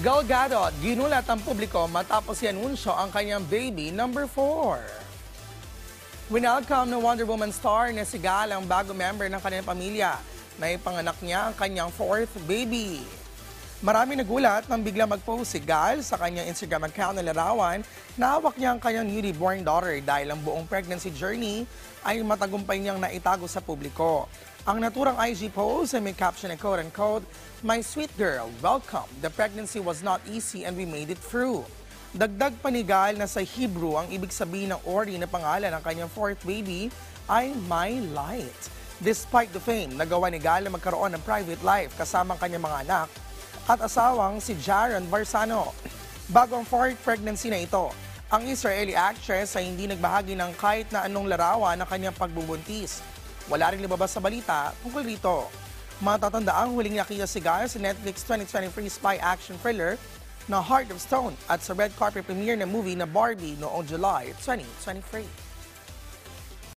Gal Gadot, ginulat ang publiko matapos i-anunsyo ang kanyang baby number 4. Winelcome ng Wonder Woman star na si Gal ang bagong member ng kanyang pamilya. May panganak niya ang kanyang 4th baby. Marami nagulat nang bigla mag-post si Gal sa kanyang Instagram account na larawan na hawak niya ang kanyang newly born daughter dahil ang buong pregnancy journey ay matagumpay niyang naitago sa publiko. Ang naturang IG post ay may caption na quote-unquote, "My sweet girl, welcome. The pregnancy was not easy and we made it through." Dagdag pa ni Gal na sa Hebrew ang ibig sabihin ng Ori na pangalan ng kanyang 4th baby ay My Light. Despite the fame, nagawa ni Gal na magkaroon ng private life kasama ang kanyang mga anak at asawang si Jaron Barsano. Bago ang 4th pregnancy na ito, ang Israeli actress ay hindi nagbahagi ng kahit na anong larawan ng kanyang pagbubuntis. Wala rin lumabas sa balita tungkol rito. Matatandaang huling nakita si Gal sa Netflix 2023 spy action thriller na Heart of Stone at sa red carpet premiere ng movie na Barbie noong July 2023.